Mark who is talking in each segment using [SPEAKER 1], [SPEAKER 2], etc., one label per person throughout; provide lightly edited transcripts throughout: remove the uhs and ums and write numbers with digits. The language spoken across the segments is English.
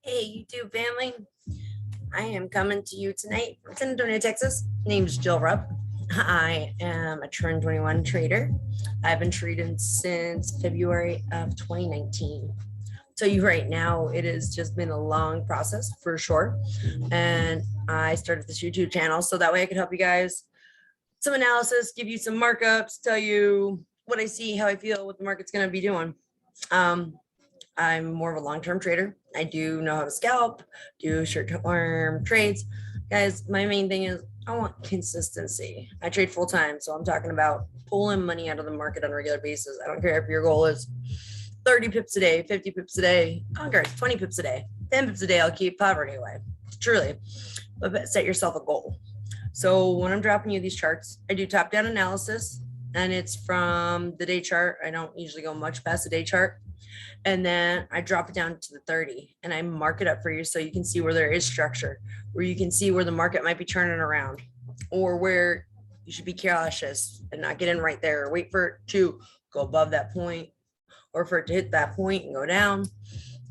[SPEAKER 1] Hey, YouTube family. I am coming to you tonight from San Antonio, Texas. Name's Jill Rupp. I am a Turn 21 trader. I've been trading since February of 2019. Tell you right now, it has just been a long process for sure. And I started this YouTube channel so that way I could help you guys some analysis, give you some markups, tell you what I see, how I feel, what the market's going to be doing. I'm more of a long-term trader. I do know how to scalp, do short-term trades. Guys, my main thing is I want consistency. I trade full-time, so I'm talking about pulling money out of the market on a regular basis. I don't care if your goal is 30 pips a day, 50 pips a day, I don't care, 20 pips a day, 10 pips a day, I'll keep poverty away. Truly. But set yourself a goal. So when I'm dropping you these charts, I do top-down analysis, and it's from the day chart. I don't usually go much past the day chart. And then I drop it down to the 30 and I mark it up for you so you can see where there is structure, where you can see where the market might be turning around, or where you should be cautious and not get in right there, or wait for it to go above that point, or for it to hit that point and go down.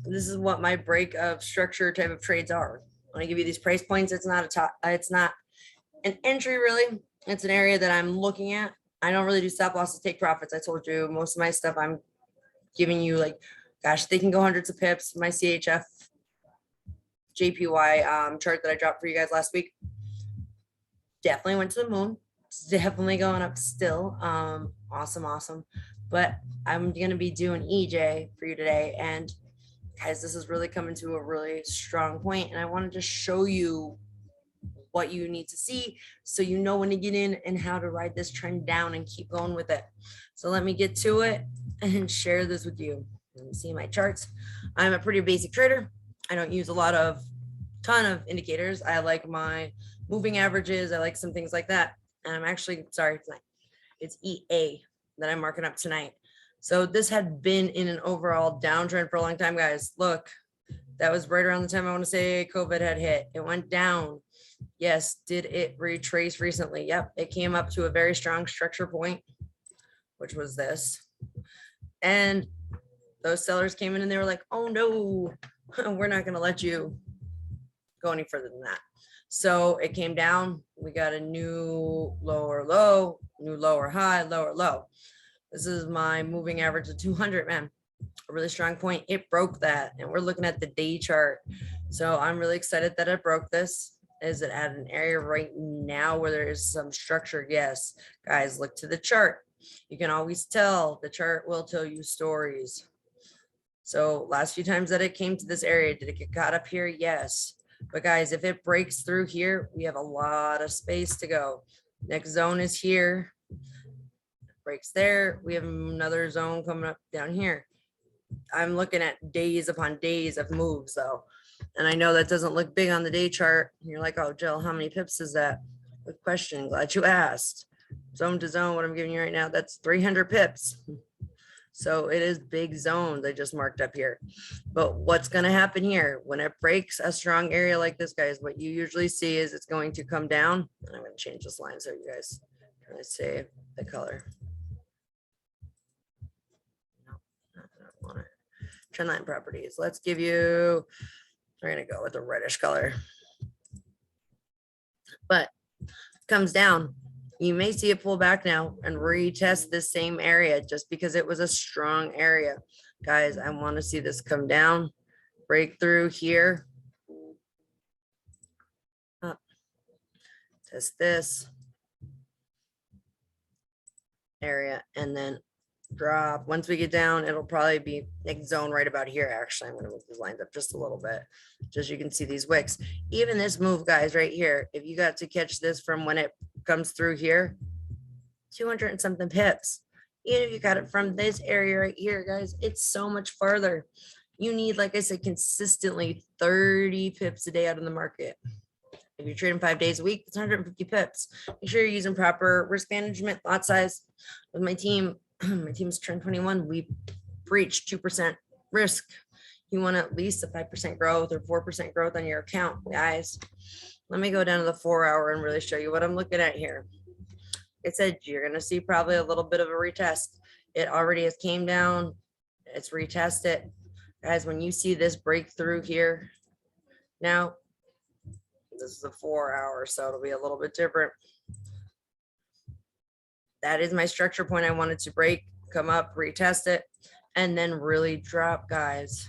[SPEAKER 1] This is what my break of structure type of trades are. When I give you these price points, it's not an entry really. It's an area that I'm looking at. I don't really do stop losses, take profits. I told you most of my stuff I'm giving you, like, gosh, they can go hundreds of pips. My CHF JPY chart that I dropped for you guys last week definitely went to the moon. It's definitely going up still. Awesome. But I'm going to be doing EJ for you today. And guys, this is really coming to a really strong point. And I wanted to show you what you need to see so you know when to get in and how to ride this trend down and keep going with it. So let me get to it and share this with you. Let me see my charts. I'm a pretty basic trader. I don't use a ton of indicators. I like my moving averages. I like some things like that. And I'm actually, sorry, tonight. It's EA that I'm marking up tonight. So this had been in an overall downtrend for a long time, guys. Look, that was right around the time I want to say COVID had hit. It went down. Yes, did it retrace recently? Yep, it came up to a very strong structure point, which was this. And those sellers came in and they were like, oh no, we're not going to let you go any further than that. So it came down. We got a new lower low, new lower high, lower low. This is my moving average of 200, man. A really strong point. It broke that. And we're looking at the day chart. So I'm really excited that it broke this. Is it at an area right now where there is some structure? Yes. Guys, look to the chart. You can always tell. The chart will tell you stories. So last few times that it came to this area, did it get caught up here? Yes. But guys, if it breaks through here, we have a lot of space to go. Next zone is here. Breaks there. We have another zone coming up down here. I'm looking at days upon days of moves though. And I know that doesn't look big on the day chart. You're like, oh, Jill, how many pips is that? Good question. Glad you asked. Zone to zone, what I'm giving you right now, that's 300 pips. So it is big zones I just marked up here. But what's going to happen here when it breaks a strong area like this, guys? What you usually see is it's going to come down. And I'm going to change this line so you guys can save the color. No, I don't want it. Trendline properties. Let's give you, we're going to go with the reddish color. But it comes down. You may see it pull back now and retest this same area just because it was a strong area. Guys, I want to see this come down, break through here. Up. Test this area and then drop. Once we get down, it'll probably be next zone right about here. Actually, I'm going to move these lines up just a little bit, just so you can see these wicks. Even this move, guys, right here, if you got to catch this from when it comes through here, 200 and something pips. Even if you got it from this area right here, guys, it's so much farther. You need, like I said, consistently 30 pips a day out of the market. If you're trading 5 days a week, it's 150 pips. Make sure you're using proper risk management, lot size. With my team, my team's Trend 21, we preach 2% risk. You want at least a 5% growth or 4% growth on your account, guys. Let me go down to the 4 hour and really show you what I'm looking at here. It said you're going to see probably a little bit of a retest. It already has came down. It's retested. Guys, when you see this breakthrough here, Now, this is a 4 hour, so it'll be a little bit different. That is my structure point. I wanted to break, come up, retest it, and then really drop, guys.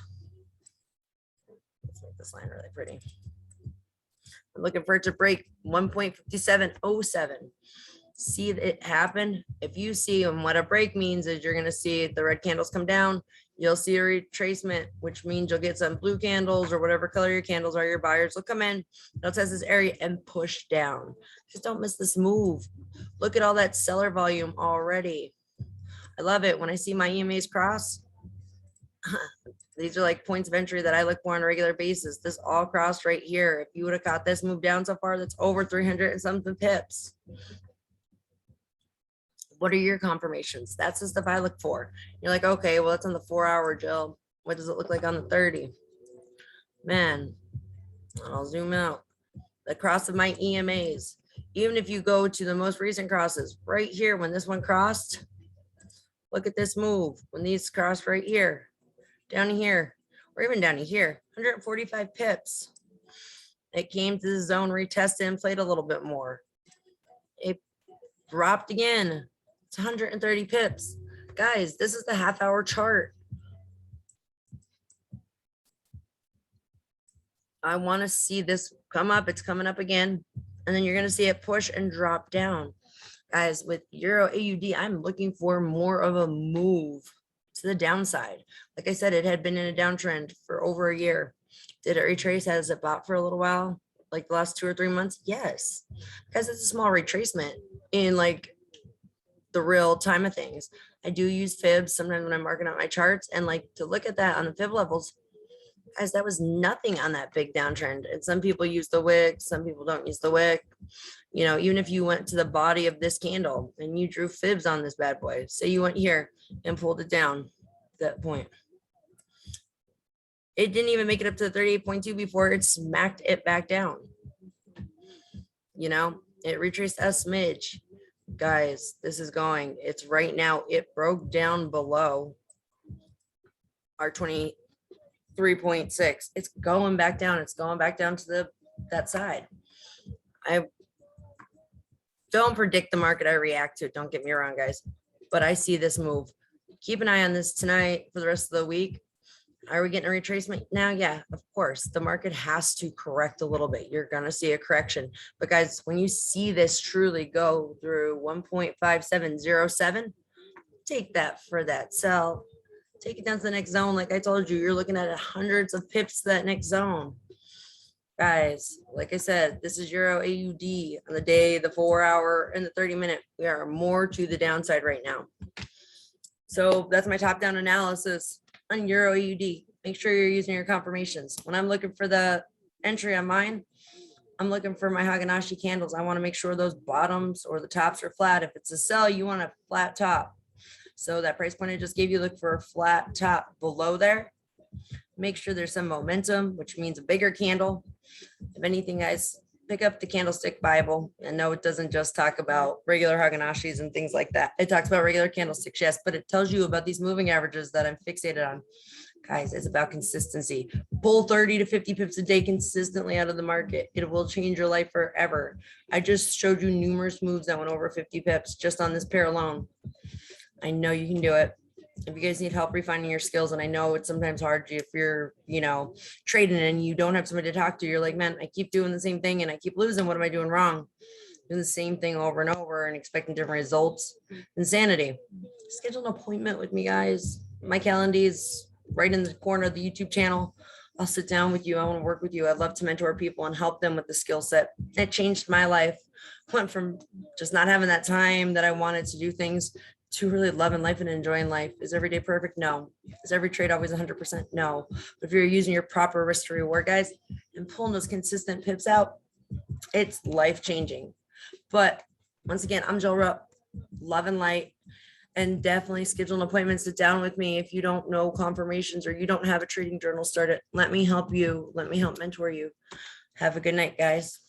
[SPEAKER 1] Let's make this line really pretty. I'm looking for it to break 1.5707. See it happen. If you see, and what a break means is you're going to see the red candles come down. You'll see a retracement, which means you'll get some blue candles or whatever color your candles are. Your buyers will come in, they'll test this area and push down. Just don't miss this move. Look at all that seller volume already. I love it when I see my EMAs cross. These are like points of entry that I look for on a regular basis. This all crossed right here. If you would have caught this move down so far, that's over 300 and something pips. What are your confirmations? That's the stuff I look for. You're like, okay, well, it's on the 4 hour, Jill. What does it look like on the 30? Man, I'll zoom out. The cross of my EMAs. Even if you go to the most recent crosses, right here, when this one crossed, look at this move. When these crossed right here, down here, or even down here, 145 pips. It came to the zone, retested, and played a little bit more. It dropped again. It's 130 pips. Guys, this is the half-hour chart. I want to see this come up. It's coming up again. And then you're going to see it push and drop down. Guys, with Euro AUD, I'm looking for more of a move to the downside. Like I said, it had been in a downtrend for over a year. Did it retrace? Has it bought for a little while? Like the last 2 or 3 months? Yes. Because it's a small retracement in like the real time of things. I do use fibs sometimes when I'm marking out my charts, and like to look at that on the fib levels, guys, that was nothing on that big downtrend. And some people use the wick, some people don't use the wick. You know, even if you went to the body of this candle and you drew fibs on this bad boy, say you went here and pulled it down that point, it didn't even make it up to 38.2 before it smacked it back down. You know, it retraced a smidge. Guys, this is going, it's right now, it broke down below our 23.6. It's going back down. It's going back down to that side. I don't predict the market. I react to it. Don't get me wrong, guys. But I see this move. Keep an eye on this tonight for the rest of the week. Are we getting a retracement now? Yeah, of course. The market has to correct a little bit. You're going to see a correction. But guys, when you see this truly go through 1.5707, take that for that sell. Take it down to the next zone. Like I told you, you're looking at hundreds of pips to that next zone. Guys, like I said, this is Euro AUD on the day, the 4 hour, and the 30-minute. We are more to the downside right now. So that's my top-down analysis on Euro AUD. Make sure you're using your confirmations. When I'm looking for the entry on mine, I'm looking for my Haganashi candles. I want to make sure those bottoms or the tops are flat. If it's a sell, you want a flat top. So that price point I just gave you, look for a flat top below there. Make sure there's some momentum, which means a bigger candle. If anything, guys, pick up the Candlestick Bible. And no, it doesn't just talk about regular Haganashis and things like that. It talks about regular candlesticks, yes, but it tells you about these moving averages that I'm fixated on. Guys, it's about consistency. Pull 30 to 50 pips a day consistently out of the market. It will change your life forever. I just showed you numerous moves that went over 50 pips just on this pair alone. I know you can do it. If you guys need help refining your skills, and I know it's sometimes hard if you're, you know, trading and you don't have somebody to talk to, you're like, man, I keep doing the same thing and I keep losing. What am I doing wrong? Doing the same thing over and over and expecting different results. Insanity. Schedule an appointment with me, guys. My calendar is right in the corner of the YouTube channel. I'll sit down with you. I want to work with you. I'd love to mentor people and help them with the skill set. It changed my life. Went from just not having that time that I wanted to do things to really loving life and enjoying life. Is every day perfect? No. Is every trade always 100%? No. But if you're using your proper risk to reward, guys, and pulling those consistent pips out, it's life changing. But once again, I'm Jill Rupp, love and light, and definitely schedule an appointment. Sit down with me. If you don't know confirmations or you don't have a trading journal started, let me help you. Let me help mentor you. Have a good night, guys.